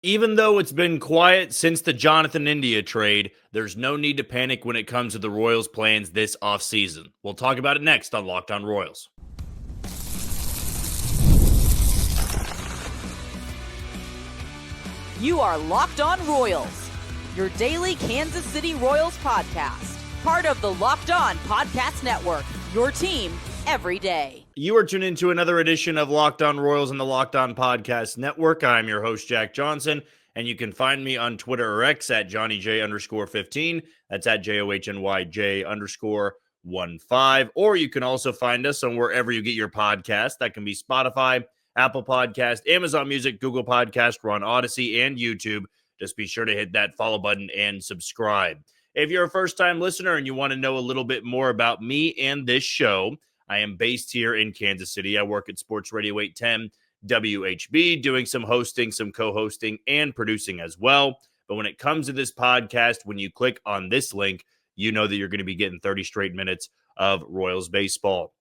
Even though it's been quiet since the Jonathan India trade, there's no need to panic when it comes to the Royals' plans this offseason. We'll talk about it next on Locked On Royals. You are Locked On Royals, your daily Kansas City Royals podcast. Part of the Locked On Podcast Network, your team every day. You are tuned into another edition of Locked On Royals on the Locked On Podcast Network. I'm your host, Jack Johnson, and you can find me on Twitter or X at JohnnyJ_15. That's at JOHNYJ_15. Or you can also find us on wherever you get your podcast. That can be Spotify, Apple Podcast, Amazon Music, Google Podcast. We're on Odyssey and YouTube. Just be sure to hit that follow button and subscribe. If you're a first-time listener and you want to know a little bit more about me and this show, I am based here in Kansas City. I work at Sports Radio 810 WHB, doing some hosting, some co-hosting, and producing as well. But when it comes to this podcast, when you click on this link, you know that you're going to be getting 30 straight minutes of Royals baseball.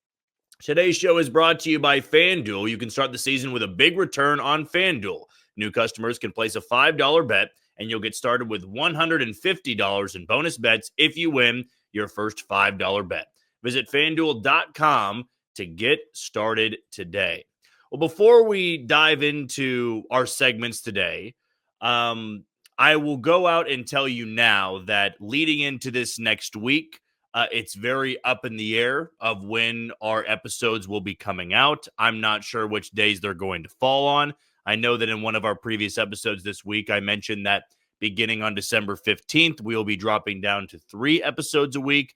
Today's show is brought to you by FanDuel. You can start the season with a big return on FanDuel. New customers can place a $5 bet, and you'll get started with $150 in bonus bets if you win your first $5 bet. Visit FanDuel.com to get started today. Well, before we dive into our segments today, I will go out and tell you now that leading into this next week, it's very up in the air of when our episodes will be coming out. I'm not sure which days they're going to fall on. I know that in one of our previous episodes this week, I mentioned that beginning on December 15th, we will be dropping down to 3 episodes a week.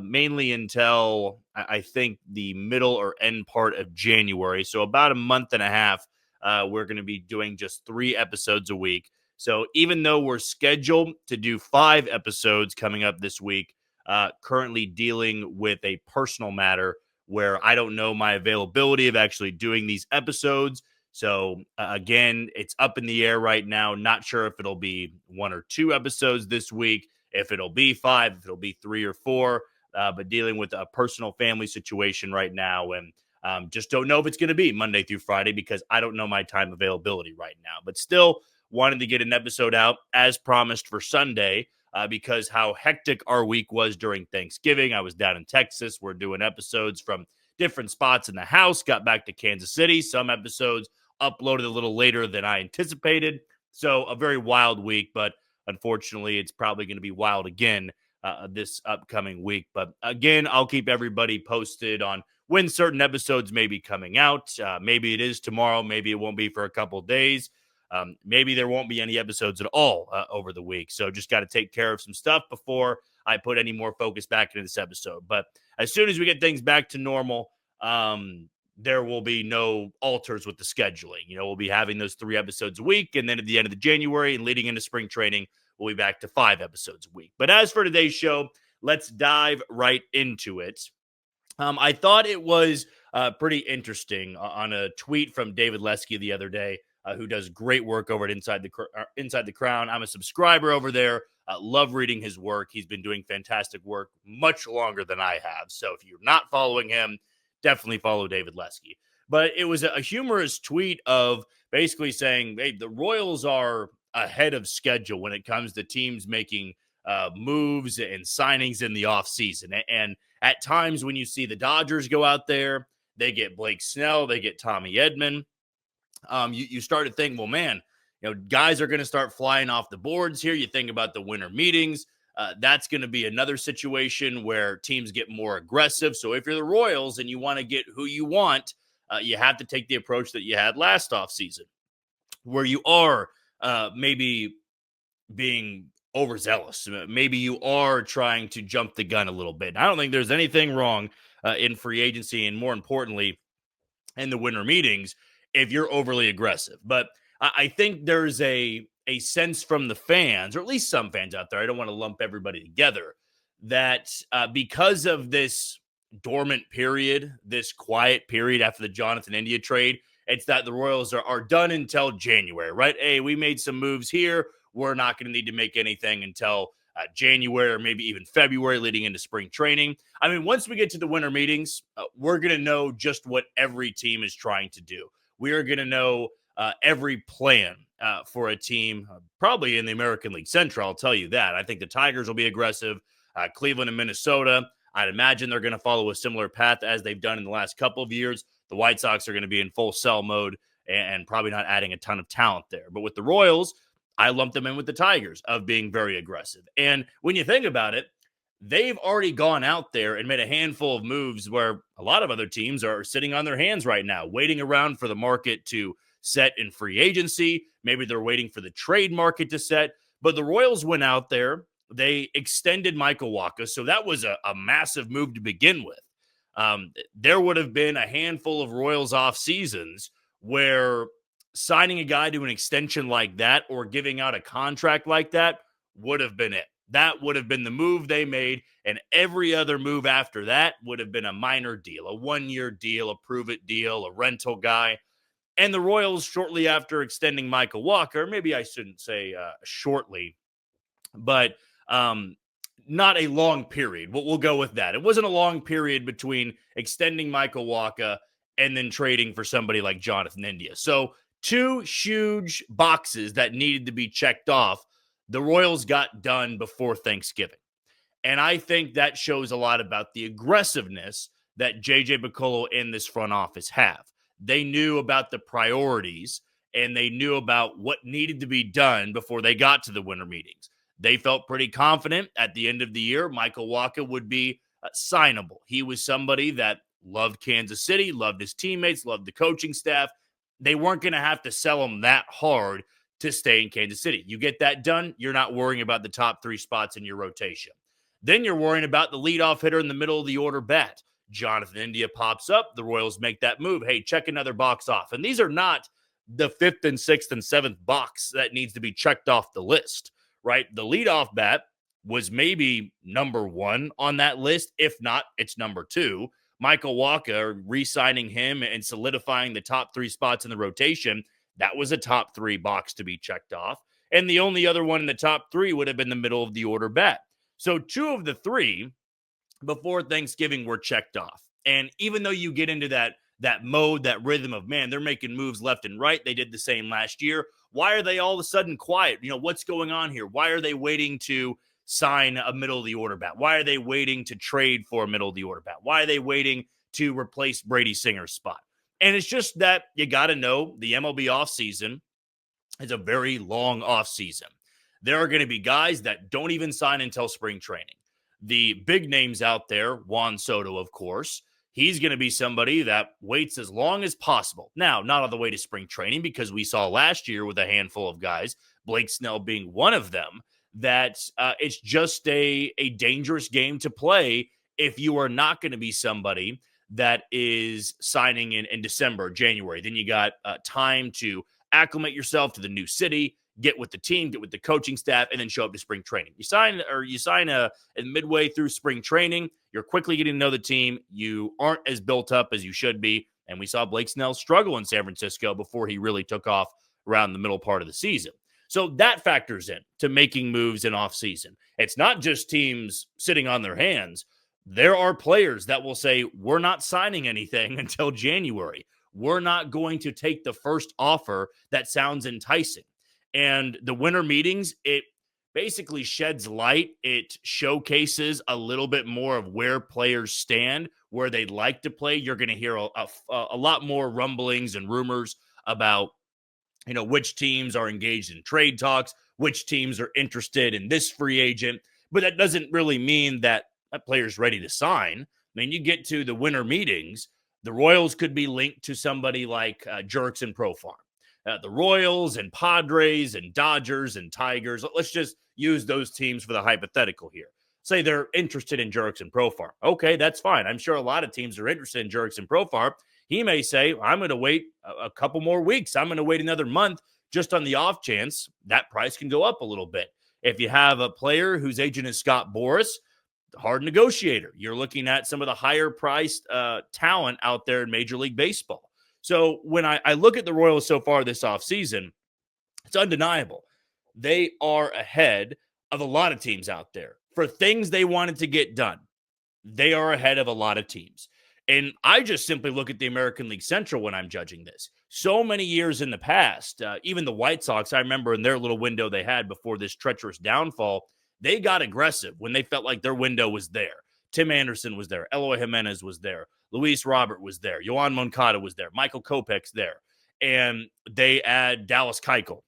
Mainly until I think the middle or end part of January. So about a month and a half, we're going to be doing just 3 episodes a week. So even though we're scheduled to do 5 episodes coming up this week, currently dealing with a personal matter where I don't know my availability of actually doing these episodes. So again, it's up in the air right now. Not sure if it'll be 1 or 2 episodes this week, if it'll be 5, if it'll be 3 or 4. But dealing with a personal family situation right now, and just don't know if it's going to be Monday through Friday because I don't know my time availability right now. But still wanted to get an episode out as promised for Sunday because how hectic our week was during Thanksgiving. I was down in Texas. We're doing episodes from different spots in the house, got back to Kansas City. Some episodes uploaded a little later than I anticipated. So a very wild week, but unfortunately, it's probably going to be wild again this upcoming week. But again, I'll keep everybody posted on when certain episodes may be coming out. Maybe it is tomorrow. Maybe it won't be for a couple of days. Maybe there won't be any episodes at all over the week. So just got to take care of some stuff before I put any more focus back into this episode. But as soon as we get things back to normal, there will be no alters with the scheduling. You know, we'll be having those 3 episodes a week. And then at the end of the January and leading into spring training, we'll be back to 5 episodes a week. But as for today's show, let's dive right into it. I thought it was pretty interesting on a tweet from David Lesky the other day, who does great work over at Inside the Crown. I'm a subscriber over there. Love reading his work. He's been doing fantastic work much longer than I have. So if you're not following him, definitely follow David Lesky. But it was a humorous tweet of basically saying, hey, the Royals are ahead of schedule when it comes to teams making moves and signings in the offseason. And at times when you see the Dodgers go out there, they get Blake Snell, they get Tommy Edman. You start to think, well, man, you know, guys are going to start flying off the boards here. You think about the winter meetings. That's going to be another situation where teams get more aggressive. So if you're the Royals and you want to get who you want, you have to take the approach that you had last offseason, where you are maybe being overzealous. Maybe you are trying to jump the gun a little bit. I don't think there's anything wrong in free agency, and more importantly, in the winter meetings, if you're overly aggressive. But I think there's a sense from the fans, or at least some fans out there, I don't want to lump everybody together, that because of this dormant period, this quiet period after the Jonathan India trade, it's that the Royals are done until January, right? Hey, we made some moves here. We're not going to need to make anything until January or maybe even February leading into spring training. I mean, once we get to the winter meetings, we're going to know just what every team is trying to do. We are going to know every plan for a team, probably in the American League Central. I'll tell you that. I think the Tigers will be aggressive. Cleveland and Minnesota, I'd imagine they're going to follow a similar path as they've done in the last couple of years. The White Sox are going to be in full sell mode and probably not adding a ton of talent there. But with the Royals, I lump them in with the Tigers of being very aggressive. And when you think about it, they've already gone out there and made a handful of moves where a lot of other teams are sitting on their hands right now, waiting around for the market to set in free agency. Maybe they're waiting for the trade market to set. But the Royals went out there. They extended Michael Wacha, so that was a massive move to begin with. There would have been a handful of Royals off seasons where signing a guy to an extension like that or giving out a contract like that would have been it. That would have been the move they made, and every other move after that would have been a minor deal, a one-year deal, a prove-it deal, a rental guy. And the Royals, shortly after extending Michael Wacha, maybe I shouldn't say shortly, but not a long period. We'll go with that. It wasn't a long period between extending Michael Wacha and then trading for somebody like Jonathan India. So two huge boxes that needed to be checked off, the Royals got done before Thanksgiving. And I think that shows a lot about the aggressiveness that J.J. Picollo and this front office have. They knew about the priorities, and they knew about what needed to be done before they got to the winter meetings. They felt pretty confident at the end of the year Michael Wacha would be signable. He was somebody that loved Kansas City, loved his teammates, loved the coaching staff. They weren't going to have to sell him that hard to stay in Kansas City. You get that done, you're not worrying about the top three spots in your rotation. Then you're worrying about the leadoff hitter in the middle of the order bat. Jonathan India pops up. The Royals make that move. Hey, check another box off. And these are not the 5th and 6th and 7th box that needs to be checked off the list, right? The leadoff bat was maybe number 1 on that list. If not, it's number 2. Michael Wacha, re-signing him and solidifying the top 3 spots in the rotation, that was a top 3 box to be checked off. And the only other one in the top 3 would have been the middle of the order bat. So 2 of the 3 before Thanksgiving were checked off. And even though you get into that mode, that rhythm of, man, they're making moves left and right. They did the same last year. Why are they all of a sudden quiet? What's going on here? Why are they waiting to sign a middle of the order bat? Why are they waiting to trade for a middle of the order bat? Why are they waiting to replace Brady Singer's spot? And it's just that you got to know the MLB offseason is a very long offseason. There are going to be guys that don't even sign until spring training. The big names out there, Juan Soto, of course, he's going to be somebody that waits as long as possible. Now, not all the way to spring training, because we saw last year with a handful of guys, Blake Snell being one of them, that it's just a dangerous game to play if you are not going to be somebody that is signing in December, January. Then you got time to acclimate yourself to the new city, get with the team, get with the coaching staff, and then show up to spring training. You sign midway through spring training, you're quickly getting to know the team. You aren't as built up as you should be. And we saw Blake Snell struggle in San Francisco before he really took off around the middle part of the season. So that factors in to making moves in offseason. It's not just teams sitting on their hands. There are players that will say, we're not signing anything until January. We're not going to take the first offer that sounds enticing. And the winter meetings, it basically sheds light. It showcases a little bit more of where players stand, where they'd like to play. You're going to hear a lot more rumblings and rumors about, which teams are engaged in trade talks, which teams are interested in this free agent. But that doesn't really mean that player's ready to sign. I mean, you get to the winter meetings, the Royals could be linked to somebody like Jurickson Profar. The Royals and Padres and Dodgers and Tigers, let's just use those teams for the hypothetical here. Say they're interested in Jurickson Profar. Okay, that's fine. I'm sure a lot of teams are interested in Jurickson Profar. He may say, I'm going to wait a couple more weeks. I'm going to wait another month just on the off chance that price can go up a little bit. If you have a player whose agent is Scott Boras, hard negotiator. You're looking at some of the higher priced talent out there in Major League Baseball. So when I look at the Royals so far this offseason, it's undeniable. They are ahead of a lot of teams out there. For things they wanted to get done, they are ahead of a lot of teams. And I just simply look at the American League Central when I'm judging this. so many years in the past, even the White Sox, I remember in their little window they had before this treacherous downfall, they got aggressive when they felt like their window was there. Tim Anderson was there. Eloy Jimenez was there. Luis Robert was there. Yohan Moncada was there. Michael Kopech's there. And they add Dallas Keuchel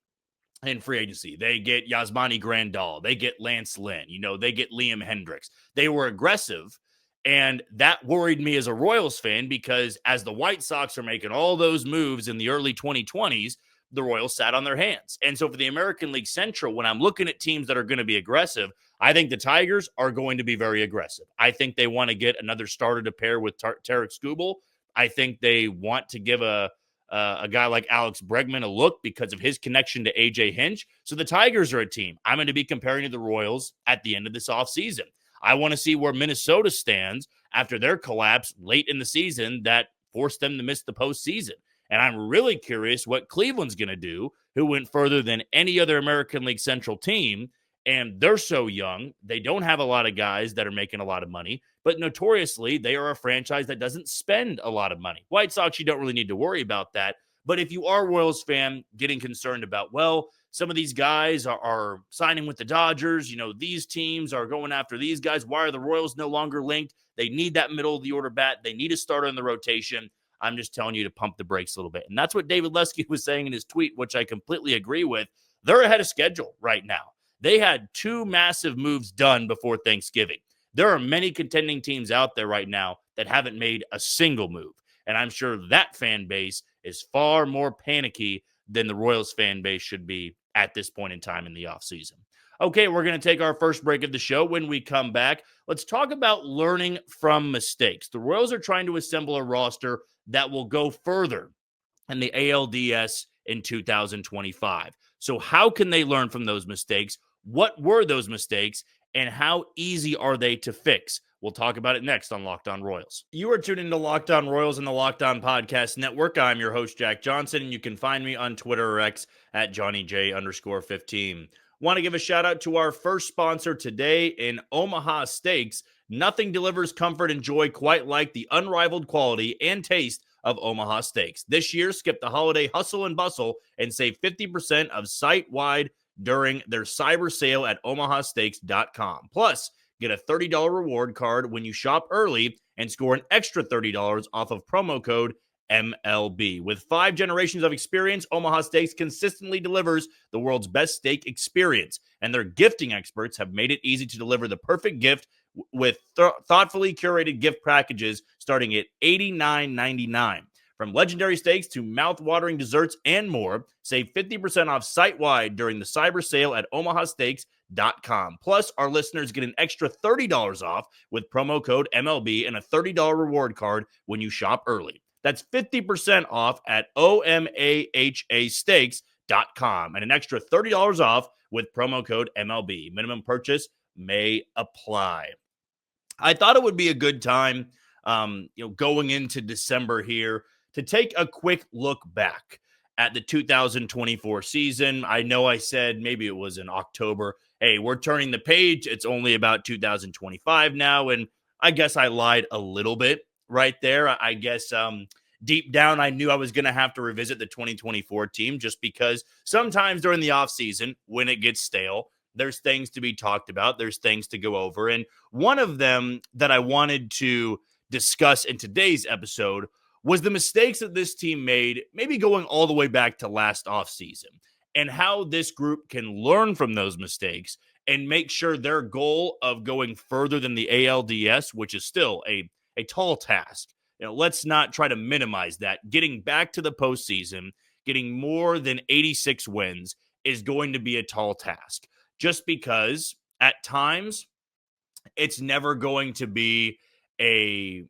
in free agency. They get Yasmani Grandal. They get Lance Lynn. They get Liam Hendricks. They were aggressive. And that worried me as a Royals fan because as the White Sox are making all those moves in the early 2020s, the Royals sat on their hands. And so for the American League Central, when I'm looking at teams that are going to be aggressive, I think the Tigers are going to be very aggressive. I think they want to get another starter to pair with Tarek Skubal. I think they want to give a guy like Alex Bregman a look because of his connection to AJ Hinch. So the Tigers are a team I'm going to be comparing to the Royals at the end of this offseason. I want to see where Minnesota stands after their collapse late in the season that forced them to miss the postseason. And I'm really curious what Cleveland's going to do, who went further than any other American League Central team. And they're so young. They don't have a lot of guys that are making a lot of money. But notoriously, they are a franchise that doesn't spend a lot of money. White Sox, you don't really need to worry about that. But if you are a Royals fan getting concerned about, well, some of these guys are signing with the Dodgers, these teams are going after these guys. Why are the Royals no longer linked? They need that middle of the order bat. They need a starter in the rotation. I'm just telling you to pump the brakes a little bit. And that's what David Lesky was saying in his tweet, which I completely agree with. They're ahead of schedule right now. They had 2 massive moves done before Thanksgiving. There are many contending teams out there right now that haven't made a single move. And I'm sure that fan base is far more panicky than the Royals fan base should be at this point in time in the offseason. Okay, we're going to take our first break of the show. When we come back, let's talk about learning from mistakes. The Royals are trying to assemble a roster that will go further in the ALDS in 2025. So how can they learn from those mistakes? What were those mistakes? And how easy are they to fix? We'll talk about it next on Locked On Royals. You are tuned into Locked On Royals and the Locked On Podcast Network. I'm your host, Jack Johnson, and you can find me on Twitter or X at JohnnyJ_15. Want to give a shout out to our first sponsor today in Omaha Steaks. Nothing delivers comfort and joy quite like the unrivaled quality and taste of Omaha Steaks. This year, skip the holiday hustle and bustle and save 50% of site-wide during their cyber sale at omahasteaks.com. Plus, get a $30 reward card when you shop early and score an extra $30 off of promo code MLB. With 5 generations of experience, Omaha Steaks consistently delivers the world's best steak experience, and their gifting experts have made it easy to deliver the perfect gift with thoughtfully curated gift packages starting at $89.99. From legendary steaks to mouth-watering desserts and more, save 50% off site-wide during the cyber sale at omahasteaks.com. Plus, our listeners get an extra $30 off with promo code MLB and a $30 reward card when you shop early. That's 50% off at omahasteaks.com and an extra $30 off with promo code MLB. Minimum purchase may apply. I thought it would be a good time, going into December here, to take a quick look back at the 2024 season. I know I said maybe it was in October, hey, we're turning the page. It's only about 2025 now. And I guess I lied a little bit right there. I guess deep down, I knew I was going to have to revisit the 2024 team just because sometimes during the offseason, when it gets stale, there's things to be talked about. There's things to go over. And one of them that I wanted to discuss in today's episode was the mistakes that this team made, maybe going all the way back to last offseason, and how this group can learn from those mistakes and make sure their goal of going further than the ALDS, which is still a tall task. Let's not try to minimize that. Getting back to the postseason, getting more than 86 wins is going to be a tall task, just because at times it's never going to be a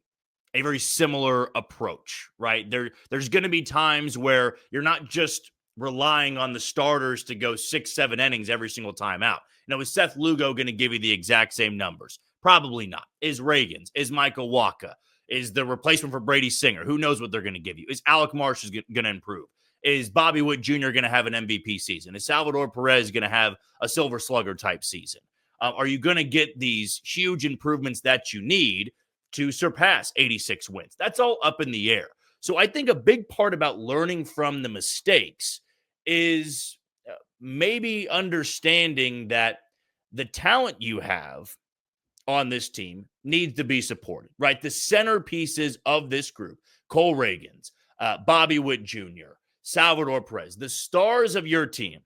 very similar approach, right? There's going to be times where you're not just relying on the starters to go 6-7 innings every single time out. Is Seth Lugo going to give you the exact same numbers? Probably not. Is Reagans? Is Michael Wacha? Is the replacement for Brady Singer? Who knows what they're going to give you? Is Alec Marsh going to improve? Is Bobby Witt Jr. going to have an MVP season? Is Salvador Perez going to have a Silver Slugger type season? Are you going to get these huge improvements that you need to surpass 86 wins? That's all up in the air. So I think a big part about learning from the mistakes is maybe understanding that the talent you have on this team needs to be supported, right? The centerpieces of this group, Cole Reagans, Bobby Witt Jr., Salvador Perez, the stars of your team,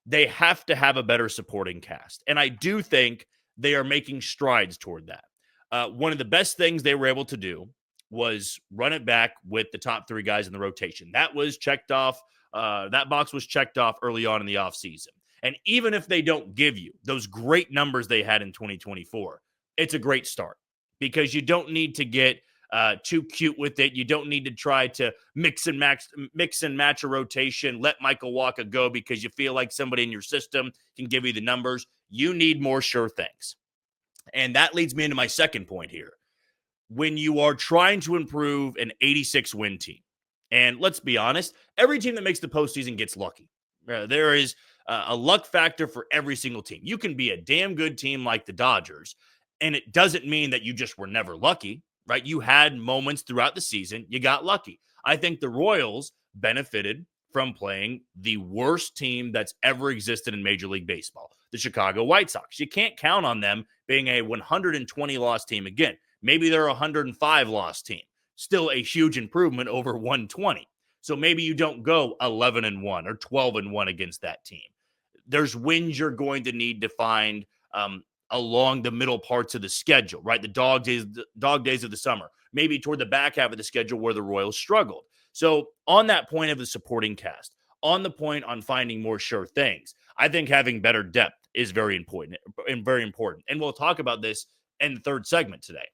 they have to have a better supporting cast. And I do think they are making strides toward that. One of the best things they were able to do was run it back with the top three guys in the rotation. That was checked off. That box was checked off early on in the offseason. And even if they don't give you those great numbers they had in 2024, it's a great start because you don't need to get too cute with it. You don't need to try to mix and match a rotation. Let Michael Walker go because you feel like somebody in your system can give you the numbers. You need more sure things. And that leads me into my second point here. When you are trying to improve an 86 win team, and let's be honest, every team that makes the postseason gets lucky. There is a luck factor for every single team. You can be a damn good team like the Dodgers, and it doesn't mean that you just were never lucky, right? You had moments throughout the season. You got lucky. I think the Royals benefited from playing the worst team that's ever existed in Major League Baseball, the Chicago White Sox. You can't count on them being a 120 loss team again. Maybe they're a 105 loss team. Still a huge improvement over 120. So maybe you don't go 11-1 or 12-1 against that team. There's wins you're going to need to find along the middle parts of the schedule, right? The dog days of the summer, maybe toward the back half of the schedule where the Royals struggled. So on that point of the supporting cast, on the point on finding more sure things, I think having better depth is very important. And we'll talk about this in the third segment today.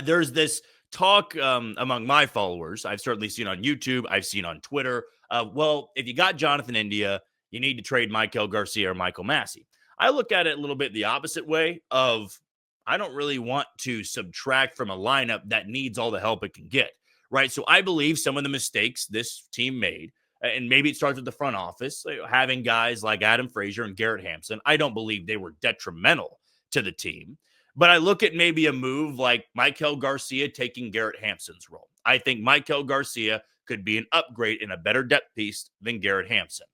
There's this talk among my followers. I've certainly seen on YouTube. I've seen on Twitter. Well, if you got Jonathan India, you need to trade Maikel Garcia or Michael Massey. I look at it a little bit the opposite way of I don't really want to subtract from a lineup that needs all the help it can get, right? So I believe some of the mistakes this team made, and maybe it starts with the front office, having guys like Adam Frazier and Garrett Hampson, I don't believe they were detrimental to the team. But I look at maybe a move like Maikel Garcia taking Garrett Hampson's role. I think Maikel Garcia could be an upgrade and a better depth piece than Garrett Hampson.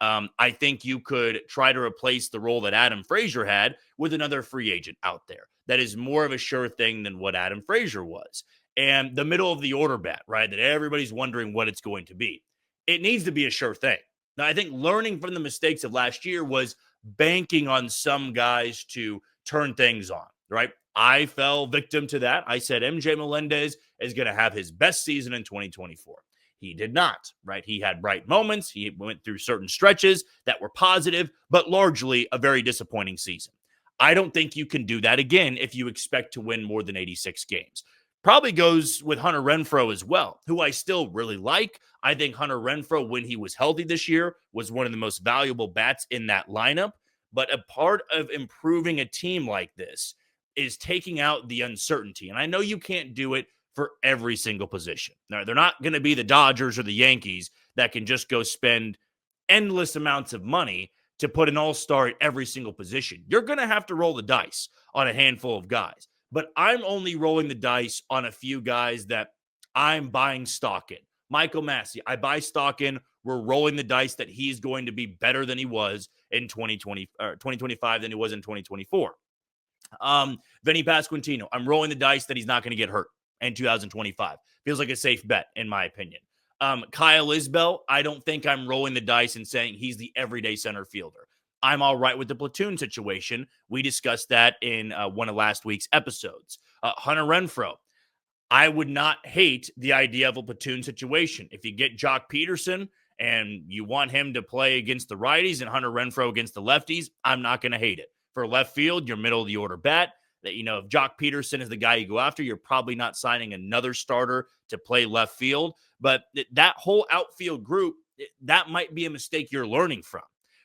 I think you could try to replace the role that Adam Frazier had with another free agent out there that is more of a sure thing than what Adam Frazier was. And the middle of the order bat, right, that everybody's wondering what it's going to be. It needs to be a sure thing. Now, I think learning from the mistakes of last year was banking on some guys to turn things on, right? I fell victim to that. I said MJ Melendez is going to have his best season in 2024. He did not, right? He had bright moments. He went through certain stretches that were positive, but largely a very disappointing season. I don't think you can do that again if you expect to win more than 86 games. Probably goes with Hunter Renfroe as well, who I still really like. I think Hunter Renfroe, when he was healthy this year, was one of the most valuable bats in that lineup. But a part of improving a team like this is taking out the uncertainty. And I know you can't do it for every single position. Now, they're not going to be the Dodgers or the Yankees that can just go spend endless amounts of money to put an all-star at every single position. You're going to have to roll the dice on a handful of guys. But I'm only rolling the dice on a few guys that I'm buying stock in. Michael Massey, I buy stock in. We're rolling the dice that he's going to be better than he was in 2025 than he was in 2024. Vinny Pasquantino, I'm rolling the dice that he's not going to get hurt in 2025. Feels like a safe bet, in my opinion. Kyle Isbell, I don't think I'm rolling the dice and saying he's the everyday center fielder. I'm all right with the platoon situation. We discussed that in one of last week's episodes. Hunter Renfroe, I would not hate the idea of a platoon situation. If you get Jock Peterson and you want him to play against the righties and Hunter Renfroe against the lefties, I'm not going to hate it. For left field, your middle of the order bat. That, if Jock Peterson is the guy you go after, you're probably not signing another starter to play left field. But that whole outfield group, that might be a mistake you're learning from,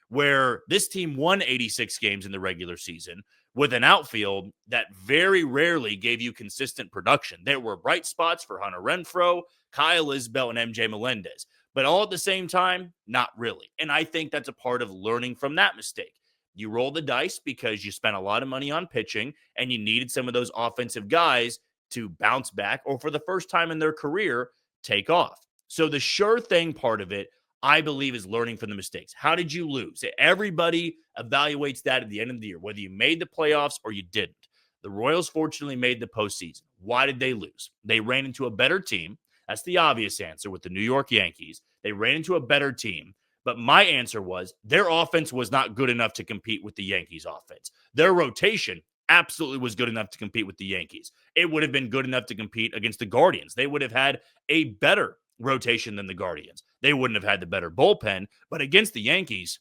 where this team won 86 games in the regular season with an outfield that very rarely gave you consistent production. There were bright spots for Hunter Renfroe, Kyle Isbell, and MJ Melendez, but all at the same time, not really. And I think that's a part of learning from that mistake. You roll the dice because you spent a lot of money on pitching and you needed some of those offensive guys to bounce back or for the first time in their career take off. So the sure thing part of it, I believe, is learning from the mistakes. How did you lose? Everybody evaluates that at the end of the year, whether you made the playoffs or you didn't. The Royals fortunately made the postseason. Why did they lose? They ran into a better team. That's the obvious answer with the New York Yankees. They ran into a better team. But my answer was their offense was not good enough to compete with the Yankees' offense. Their rotation absolutely was good enough to compete with the Yankees. It would have been good enough to compete against the Guardians. They would have had a better rotation than the Guardians. They wouldn't have had the better bullpen, but against the Yankees,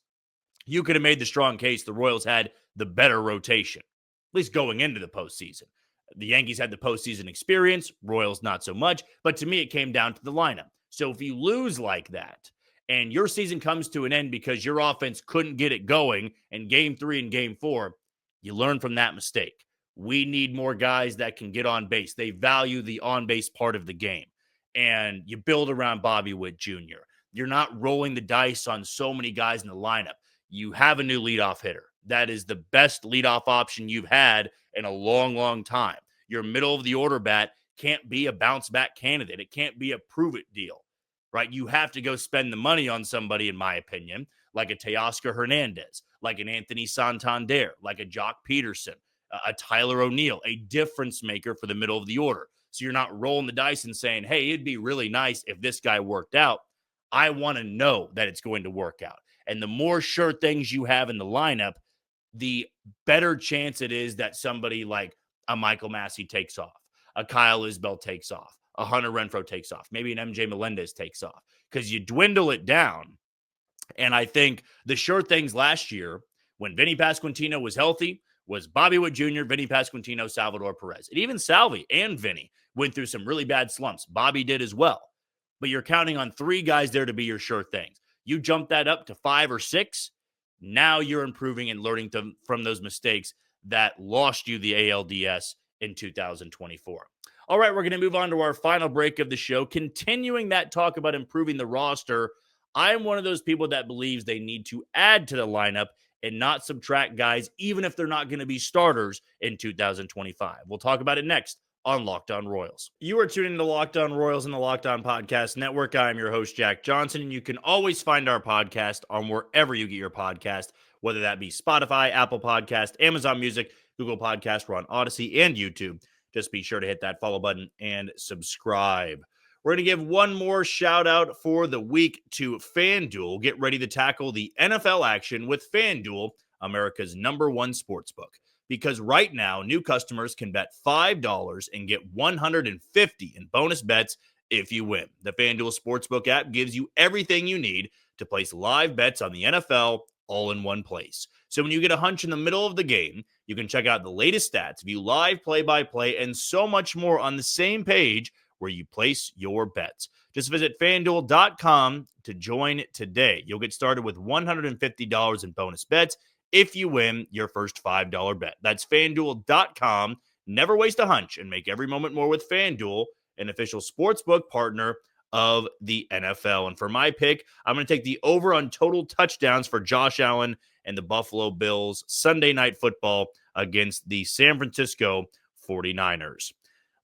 you could have made the strong case the Royals had the better rotation, at least going into the postseason. The Yankees had the postseason experience, Royals not so much, but to me, it came down to the lineup. So if you lose like that, and your season comes to an end because your offense couldn't get it going in game 3 and game 4, you learn from that mistake. We need more guys that can get on base. They value the on-base part of the game. And you build around Bobby Witt Jr. You're not rolling the dice on so many guys in the lineup. You have a new leadoff hitter. That is the best leadoff option you've had in a long, long time. Your middle of the order bat can't be a bounce back candidate. It can't be a prove it deal, right? You have to go spend the money on somebody, in my opinion, like a Teoscar Hernandez, like an Anthony Santander, like a Jock Peterson, a Tyler O'Neill, a difference maker for the middle of the order. So you're not rolling the dice and saying, hey, it'd be really nice if this guy worked out. I want to know that it's going to work out. And the more sure things you have in the lineup, the better chance it is that somebody like a Michael Massey takes off, a Kyle Isbell takes off, a Hunter Renfroe takes off, maybe an MJ Melendez takes off, because you dwindle it down. And I think the sure things last year, when Vinny Pasquantino was healthy, was Bobby Witt Jr., Vinny Pasquantino, Salvador Perez. And even Salvi and Vinny went through some really bad slumps. Bobby did as well. But you're counting on 3 guys there to be your sure things. You jump that up to 5 or 6. Now you're improving and learning from those mistakes that lost you the ALDS in 2024. All right, we're going to move on to our final break of the show. Continuing that talk about improving the roster, I'm one of those people that believes they need to add to the lineup and not subtract guys, even if they're not going to be starters in 2025. We'll talk about it next on Locked On Royals. You are tuning to Locked On Royals and the Locked On Podcast Network. I am your host, Jack Johnson, and you can always find our podcast on wherever you get your podcast, whether that be Spotify, Apple Podcast, Amazon Music, Google Podcast, we're on Odyssey and YouTube. Just be sure to hit that follow button and subscribe. We're going to give one more shout out for the week to FanDuel. Get ready to tackle the NFL action with FanDuel, America's #1 sportsbook. Because right now, new customers can bet $5 and get $150 in bonus bets if you win. The FanDuel Sportsbook app gives you everything you need to place live bets on the NFL all in one place. So when you get a hunch in the middle of the game, you can check out the latest stats, view live play-by-play, and so much more on the same page where you place your bets. Just visit FanDuel.com to join today. You'll get started with $150 in bonus bets if you win your first $5 bet. That's FanDuel.com. Never waste a hunch and make every moment more with FanDuel, an official sportsbook partner of the NFL. And for my pick, I'm going to take the over on total touchdowns for Josh Allen and the Buffalo Bills Sunday Night Football against the San Francisco 49ers.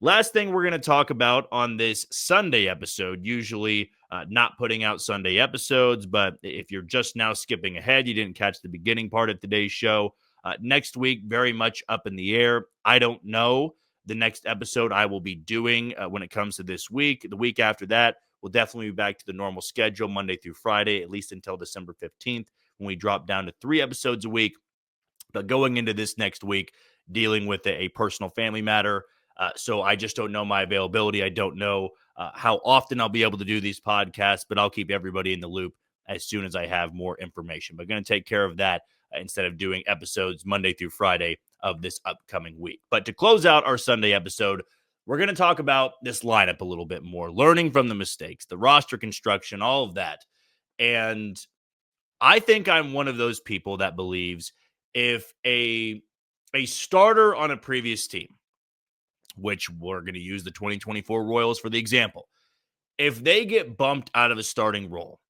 Last thing we're going to talk about on this Sunday episode, usually not putting out Sunday episodes, but if you're just now skipping ahead, you didn't catch the beginning part of today's show. Next week, very much up in the air. I don't know the next episode I will be doing when it comes to this week. The week after that, we'll definitely be back to the normal schedule, Monday through Friday, at least until December 15th, when we drop down to 3 episodes a week. But going into this next week, dealing with a personal family matter, so I just don't know my availability. I don't know how often I'll be able to do these podcasts, but I'll keep everybody in the loop as soon as I have more information. But going to take care of that instead of doing episodes Monday through Friday of this upcoming week. But to close out our Sunday episode, we're going to talk about this lineup a little bit more, learning from the mistakes, the roster construction, all of that. And I think I'm one of those people that believes if a starter on a previous team, which we're going to use the 2024 Royals for the example, if they get bumped out of a starting role,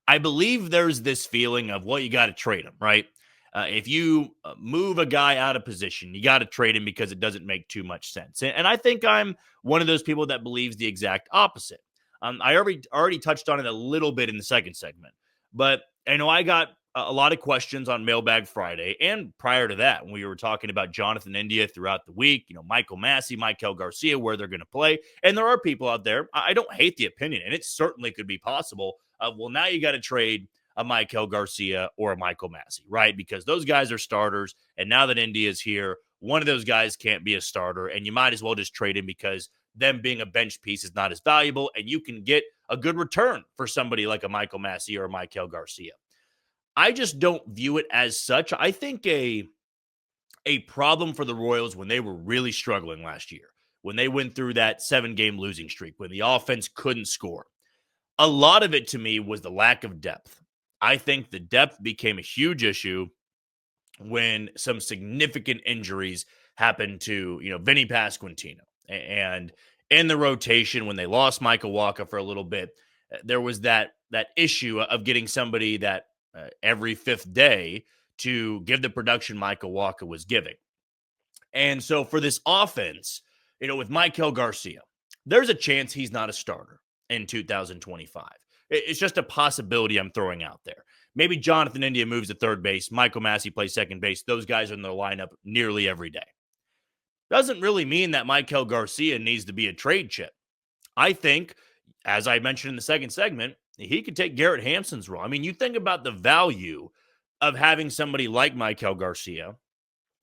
I believe there's this feeling of, well, you got to trade him, right? If you move a guy out of position, you got to trade him because it doesn't make too much sense. And I think I'm one of those people that believes the exact opposite. I already touched on it a little bit in the second segment, but I know I got a lot of questions on Mailbag Friday and prior to that when we were talking about Jonathan India throughout the week, Michael Massey, Maikel Garcia, where they're going to play. And there are people out there, I don't hate the opinion, and it certainly could be possible. Well, now you got to trade a Maikel Garcia or a Michael Massey, right? Because those guys are starters. And now that India is here, one of those guys can't be a starter. And you might as well just trade him because them being a bench piece is not as valuable. And you can get a good return for somebody like a Michael Massey or a Maikel Garcia. I just don't view it as such. I think a problem for the Royals when they were really struggling last year, when they went through that 7-game losing streak, when the offense couldn't score, a lot of it to me was the lack of depth. I think the depth became a huge issue when some significant injuries happened to, Vinny Pasquantino. And in the rotation, when they lost Michael Wacha for a little bit, there was that issue of getting somebody that every fifth day to give the production Michael Wacha was giving. And so for this offense, with Maikel Garcia, there's a chance he's not a starter in 2025. It's just a possibility I'm throwing out there. Maybe Jonathan India moves to third base. Michael Massey plays second base. Those guys are in the lineup nearly every day. Doesn't really mean that Maikel Garcia needs to be a trade chip. I think, as I mentioned in the second segment, he could take Garrett Hampson's role. I mean, you think about the value of having somebody like Maikel Garcia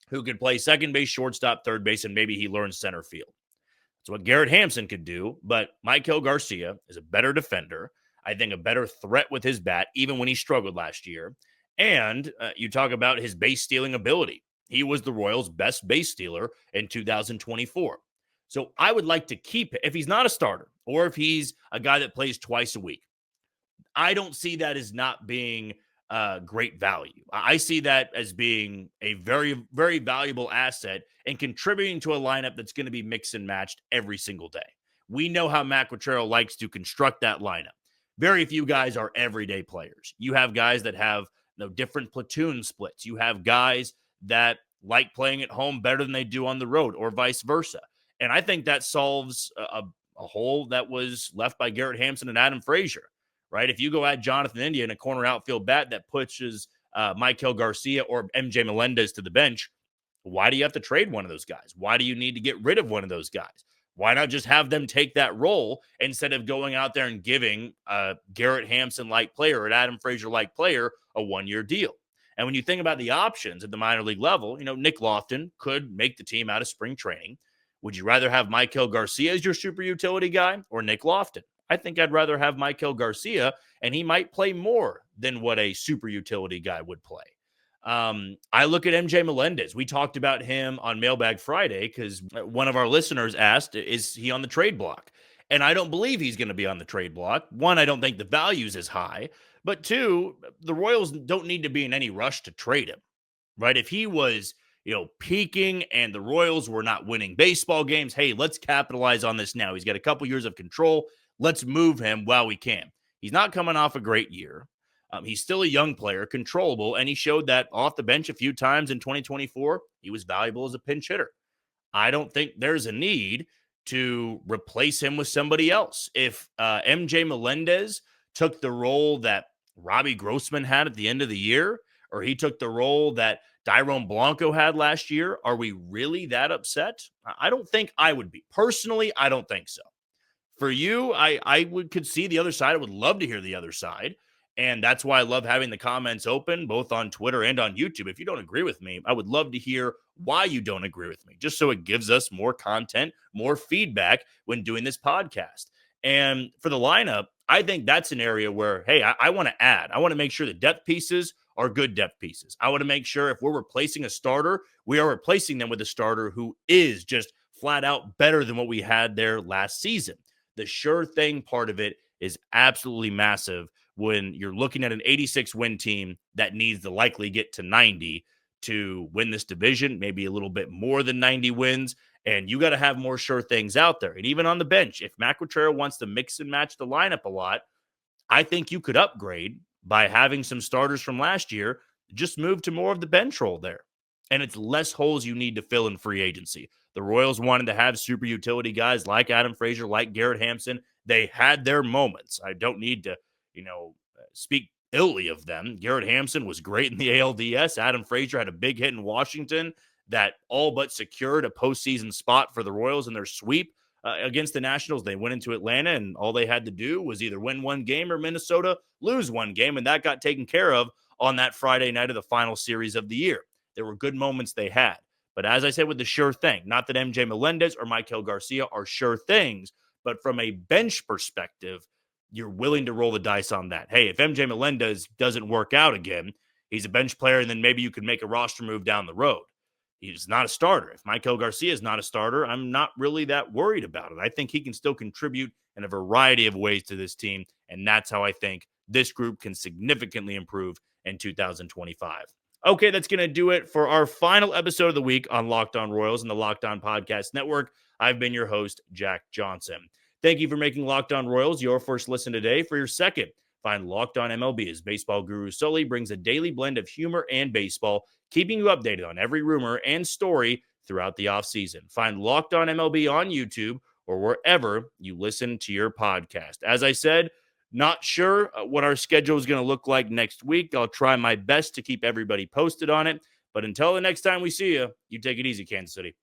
who could play second base, shortstop, third base, and maybe he learns center field. That's what Garrett Hampson could do, but Maikel Garcia is a better defender. I think a better threat with his bat, even when he struggled last year. And you talk about his base stealing ability. He was the Royals' best base stealer in 2024. So I would like to keep it if he's not a starter or if he's a guy that plays twice a week. I don't see that as not being great value. I see that as being a very, very valuable asset and contributing to a lineup that's going to be mixed and matched every single day. We know how Matt Quatrero likes to construct that lineup. Very few guys are everyday players. You have guys that have different platoon splits. You have guys that like playing at home better than they do on the road or vice versa. And I think that solves a hole that was left by Garrett Hampson and Adam Frazier, right? If you go at Jonathan India in a corner outfield bat that pushes Maikel Garcia or MJ Melendez to the bench, why do you have to trade one of those guys? Why do you need to get rid of one of those guys? Why not just have them take that role instead of going out there and giving a Garrett Hampson-like player or an Adam Frazier-like player a one-year deal? And when you think about the options at the minor league level, Nick Lofton could make the team out of spring training. Would you rather have Maikel Garcia as your super utility guy or Nick Lofton? I think I'd rather have Maikel Garcia, and he might play more than what a super utility guy would play. I look at MJ Melendez. We talked about him on Mailbag Friday because one of our listeners asked, is he on the trade block? And I don't believe he's going to be on the trade block. One, I don't think the value is as high. But two, the Royals don't need to be in any rush to trade him, right? If he was, peaking and the Royals were not winning baseball games, hey, let's capitalize on this now. He's got a couple years of control. Let's move him while we can. He's not coming off a great year. He's still a young player, controllable, and he showed that off the bench a few times in 2024. He was valuable as a pinch hitter. I don't think there's a need to replace him with somebody else. If MJ Melendez took the role that Robbie Grossman had at the end of the year, or he took the role that Dairon Blanco had last year, are we really that upset? I don't think I would be. Personally, I don't think so. For you, could see the other side. I would love to hear the other side. And that's why I love having the comments open, both on Twitter and on YouTube. If you don't agree with me, I would love to hear why you don't agree with me, just so it gives us more content, more feedback when doing this podcast. And for the lineup, I think that's an area where, hey, I want to add. I want to make sure the depth pieces are good depth pieces. I want to make sure if we're replacing a starter, we are replacing them with a starter who is just flat out better than what we had there last season. The sure thing part of it is absolutely massive when you're looking at an 86-win team that needs to likely get to 90 to win this division, maybe a little bit more than 90 wins, and you got to have more sure things out there. And even on the bench, if Matt Quatrero wants to mix and match the lineup a lot, I think you could upgrade by having some starters from last year, just move to more of the bench role there. And it's less holes you need to fill in free agency. The Royals wanted to have super utility guys like Adam Frazier, like Garrett Hampson. They had their moments. I don't need to, speak illy of them. Garrett Hampson was great in the ALDS. Adam Frazier had a big hit in Washington that all but secured a postseason spot for the Royals in their sweep against the Nationals. They went into Atlanta, and all they had to do was either win one game or Minnesota lose one game, and that got taken care of on that Friday night of the final series of the year. There were good moments they had. But as I said with the sure thing, not that MJ Melendez or Maikel Garcia are sure things, but from a bench perspective, you're willing to roll the dice on that. Hey, if MJ Melendez doesn't work out again, he's a bench player, and then maybe you can make a roster move down the road. He's not a starter. If Maikel Garcia is not a starter, I'm not really that worried about it. I think he can still contribute in a variety of ways to this team, and that's how I think this group can significantly improve in 2025. Okay, that's going to do it for our final episode of the week on Locked On Royals and the Locked On Podcast Network. I've been your host, Jack Johnson. Thank you for making Locked On Royals your first listen today. For your second, find Locked On MLB as baseball guru Sully brings a daily blend of humor and baseball, keeping you updated on every rumor and story throughout the offseason. Find Locked On MLB on YouTube or wherever you listen to your podcast. As I said, not sure what our schedule is going to look like next week. I'll try my best to keep everybody posted on it. But until the next time we see you, you take it easy, Kansas City.